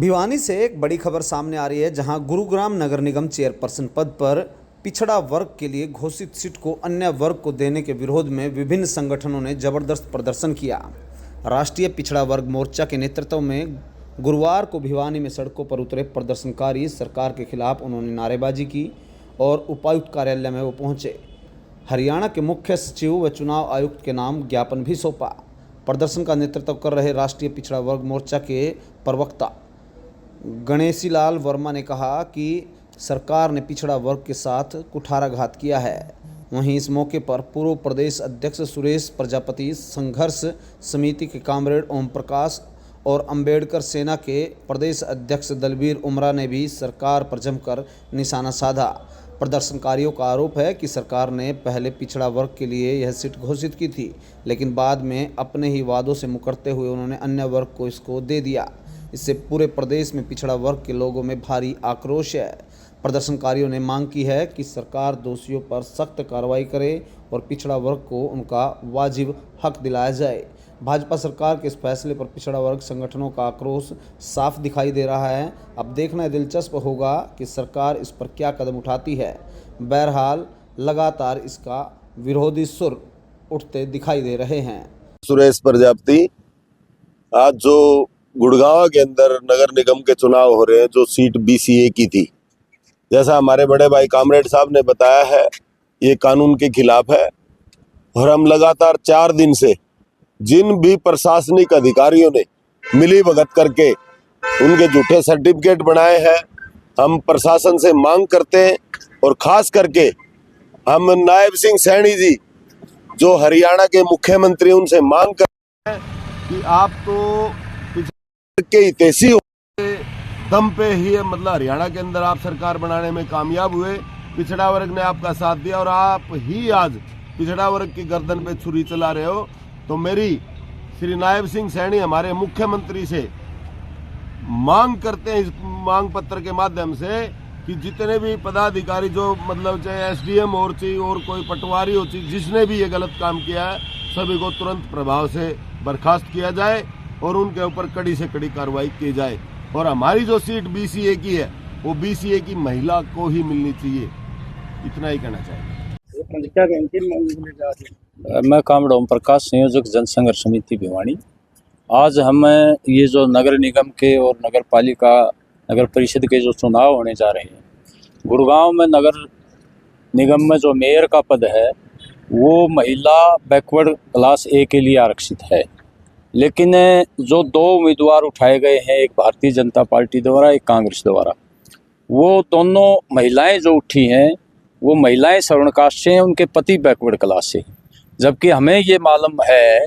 भिवानी से एक बड़ी खबर सामने आ रही है, जहां गुरुग्राम नगर निगम चेयरपर्सन पद पर पिछड़ा वर्ग के लिए घोषित सीट को अन्य वर्ग को देने के विरोध में विभिन्न संगठनों ने जबरदस्त प्रदर्शन किया। राष्ट्रीय पिछड़ा वर्ग मोर्चा के नेतृत्व में गुरुवार को भिवानी में सड़कों पर उतरे प्रदर्शनकारी सरकार के खिलाफ उन्होंने नारेबाजी की और उपायुक्त कार्यालय में वो पहुंचे। हरियाणा के मुख्य सचिव व चुनाव आयुक्त के नाम ज्ञापन भी सौंपा। प्रदर्शन का नेतृत्व कर रहे राष्ट्रीय पिछड़ा वर्ग मोर्चा के प्रवक्ता गणेशीलाल वर्मा ने कहा कि सरकार ने पिछड़ा वर्ग के साथ कुठाराघात किया है। वहीं इस मौके पर पूर्व प्रदेश अध्यक्ष सुरेश प्रजापति, संघर्ष समिति के कामरेड ओम प्रकाश और अंबेडकर सेना के प्रदेश अध्यक्ष दलबीर उमरा ने भी सरकार पर जमकर निशाना साधा। प्रदर्शनकारियों का आरोप है कि सरकार ने पहले पिछड़ा वर्ग के लिए यह सीट घोषित की थी, लेकिन बाद में अपने ही वादों से मुकरते हुए उन्होंने अन्य वर्ग को इसको दे दिया। इससे पूरे प्रदेश में पिछड़ा वर्ग के लोगों में भारी आक्रोश है। प्रदर्शनकारियों ने मांग की है कि सरकार दोषियों पर सख्त कार्रवाई करे और पिछड़ा वर्ग को उनका वाजिब हक दिलाया जाए। भाजपा सरकार के इस फैसले पर पिछड़ा वर्ग संगठनों का आक्रोश साफ दिखाई दे रहा है। अब देखना दिलचस्प होगा कि सरकार इस पर क्या कदम उठाती है। बहरहाल लगातार इसका विरोधी सुर उठते दिखाई दे रहे हैं। सुरेश प्रजापति, आज जो गुड़गांव के अंदर नगर निगम के चुनाव हो रहे हैं, जो सीट बीसीए की थी, जैसा हमारे बड़े भाई कामरेड साहब ने बताया है, ये कानून के खिलाफ है। और हम लगातार 4 दिन से जिन भी प्रशासनिक अधिकारियों ने मिली भगत करके उनके झूठे सर्टिफिकेट बनाए हैं, हम प्रशासन से मांग करते हैं। और खास करके हम नायब सिंह सैनी जी, जो हरियाणा के मुख्यमंत्री, उनसे मांग करते हैं कि आप तो के हितैषी हो, दम पे ही मतलब हरियाणा के अंदर आप सरकार बनाने में कामयाब हुए। पिछड़ा वर्ग ने आपका साथ दिया और आप ही आज पिछड़ा वर्ग की गर्दन पे छुरी चला रहे हो। तो मेरी श्री नायब सिंह सैनी हमारे मुख्यमंत्री से मांग करते हैं, इस मांग पत्र के माध्यम से, कि जितने भी पदाधिकारी, जो मतलब चाहे एसडीएम और चाहिए और कोई पटवारी हो चाहिए, जिसने भी ये गलत काम किया है, सभी को तुरंत प्रभाव से बर्खास्त किया जाए और उनके ऊपर कड़ी से कड़ी कार्रवाई की जाए। और हमारी जो सीट बीसीए की है, वो बीसीए की महिला को ही मिलनी चाहिए। इतना ही कहना चाहिए। मैं कामरेड ओम प्रकाश, संयोजक जन संघर्ष समिति भिवानी। आज हम ये जो नगर निगम के और नगर पालिका नगर परिषद के जो चुनाव होने जा रहे हैं, गुड़गांव में नगर निगम में जो मेयर का पद है वो महिला बैकवर्ड क्लास ए के लिए आरक्षित है। लेकिन जो 2 उम्मीदवार उठाए गए हैं, एक भारतीय जनता पार्टी द्वारा, एक कांग्रेस द्वारा, वो दोनों महिलाएं जो उठी हैं वो महिलाएं सवर्ण कास्ट से हैं, उनके पति बैकवर्ड क्लास से। जबकि हमें ये मालूम है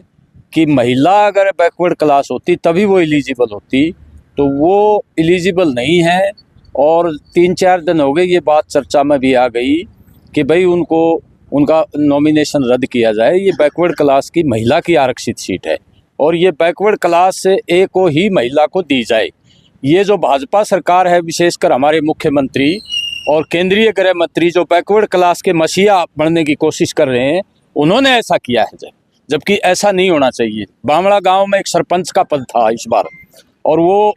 कि महिला अगर बैकवर्ड क्लास होती तभी वो एलिजिबल होती, तो वो एलिजिबल नहीं है। और 3-4 दिन हो गए ये बात चर्चा में भी आ गई कि भाई उनको उनका नॉमिनेशन रद्द किया जाए। ये बैकवर्ड क्लास की महिला की आरक्षित सीट है और ये बैकवर्ड क्लास ए को ही महिला को दी जाए। ये जो भाजपा सरकार है, विशेषकर हमारे मुख्यमंत्री और केंद्रीय गृह मंत्री, जो बैकवर्ड क्लास के मसीहा बनने की कोशिश कर रहे हैं, उन्होंने ऐसा किया है, जबकि ऐसा नहीं होना चाहिए। बामड़ा गांव में एक सरपंच का पद था इस बार, और वो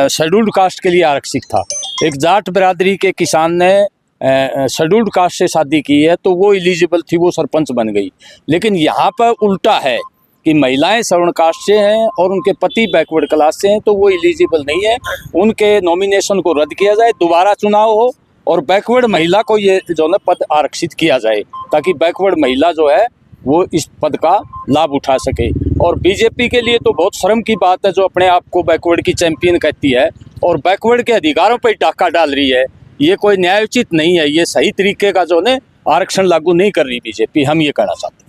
शेड्यूल्ड कास्ट के लिए आरक्षित था। एक जाट बिरादरी के किसान ने शेड्यूल्ड कास्ट से शादी की है, तो वो एलिजिबल थी, वो सरपंच बन गई। लेकिन यहाँ पर उल्टा है कि महिलाएं सवर्ण कास्ट से हैं और उनके पति बैकवर्ड क्लास से हैं, तो वो एलिजिबल नहीं है। उनके नॉमिनेशन को रद्द किया जाए, दोबारा चुनाव हो और बैकवर्ड महिला को ये जो है पद आरक्षित किया जाए, ताकि बैकवर्ड महिला जो है वो इस पद का लाभ उठा सके। और बीजेपी के लिए तो बहुत शर्म की बात है, जो अपने आप को बैकवर्ड की चैंपियन कहती है और बैकवर्ड के अधिकारों पर डाका डाल रही है। ये कोई न्यायोचित नहीं है, ये सही तरीके का जो है आरक्षण लागू नहीं कर रही बीजेपी, हम ये कहना चाहते हैं।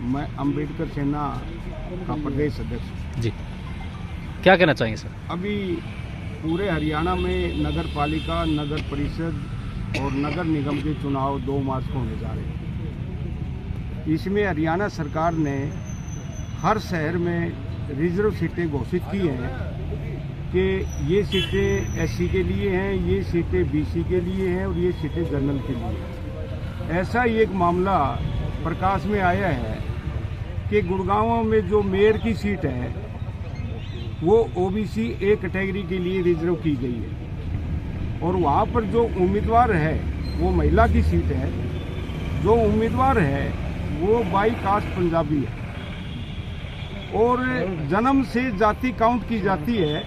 मैं अंबेडकर सेना का प्रदेश अध्यक्ष जी, क्या कहना चाहेंगे सर? अभी पूरे हरियाणा में नगर पालिका, नगर परिषद और नगर निगम के चुनाव 2 मार्च को होने जा रहे हैं। इसमें हरियाणा सरकार ने हर शहर में रिजर्व सीटें घोषित की हैं कि ये सीटें एससी के लिए हैं, ये सीटें बीसी के लिए हैं और ये सीटें जनरल के लिए हैं। ऐसा ही एक मामला प्रकाश में आया है कि गुड़गांव में जो मेयर की सीट है वो ओबीसी ए कैटेगरी के लिए रिजर्व की गई है और वहाँ पर जो उम्मीदवार है वो महिला की सीट है। जो उम्मीदवार है वो बाई कास्ट पंजाबी है और जन्म से जाति काउंट की जाती है।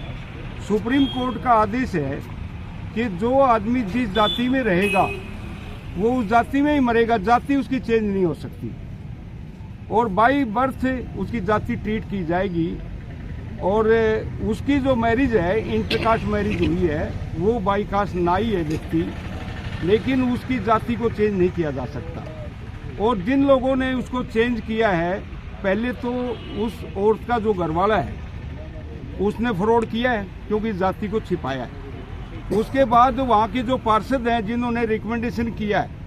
सुप्रीम कोर्ट का आदेश है कि जो आदमी जिस जाति में रहेगा वो उस जाति में ही मरेगा, जाति उसकी चेंज नहीं हो सकती और बाई बर्थ उसकी जाति ट्रीट की जाएगी। और उसकी जो मैरिज है, इंटरकास्ट मैरिज हुई है, वो बाई कास्ट नाई है व्यक्ति, लेकिन उसकी जाति को चेंज नहीं किया जा सकता। और जिन लोगों ने उसको चेंज किया है, पहले तो उस औरत का जो घरवाला है उसने फ्रॉड किया है क्योंकि जाति को छिपाया है। उसके बाद वहाँ के जो पार्षद हैं जिन्होंने रिकमेंडेशन किया है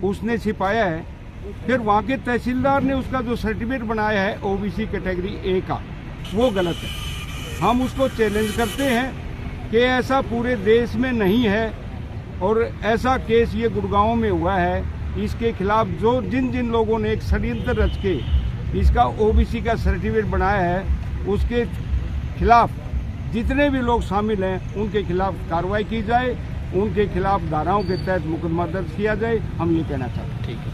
उसने छिपाया है। फिर वहाँ के तहसीलदार ने उसका जो सर्टिफिकेट बनाया है ओबीसी कैटेगरी ए का, वो गलत है। हम उसको चैलेंज करते हैं कि ऐसा पूरे देश में नहीं है और ऐसा केस ये गुड़गांव में हुआ है। इसके खिलाफ जो जिन लोगों ने एक षड्यंत्र रच के इसका ओबीसी का सर्टिफिकेट बनाया है, उसके खिलाफ जितने भी लोग शामिल हैं उनके खिलाफ कार्रवाई की जाए, उनके खिलाफ धाराओं के तहत मुकदमा दर्ज किया जाए। हम ये कहना चाहते हैं। ठीक है।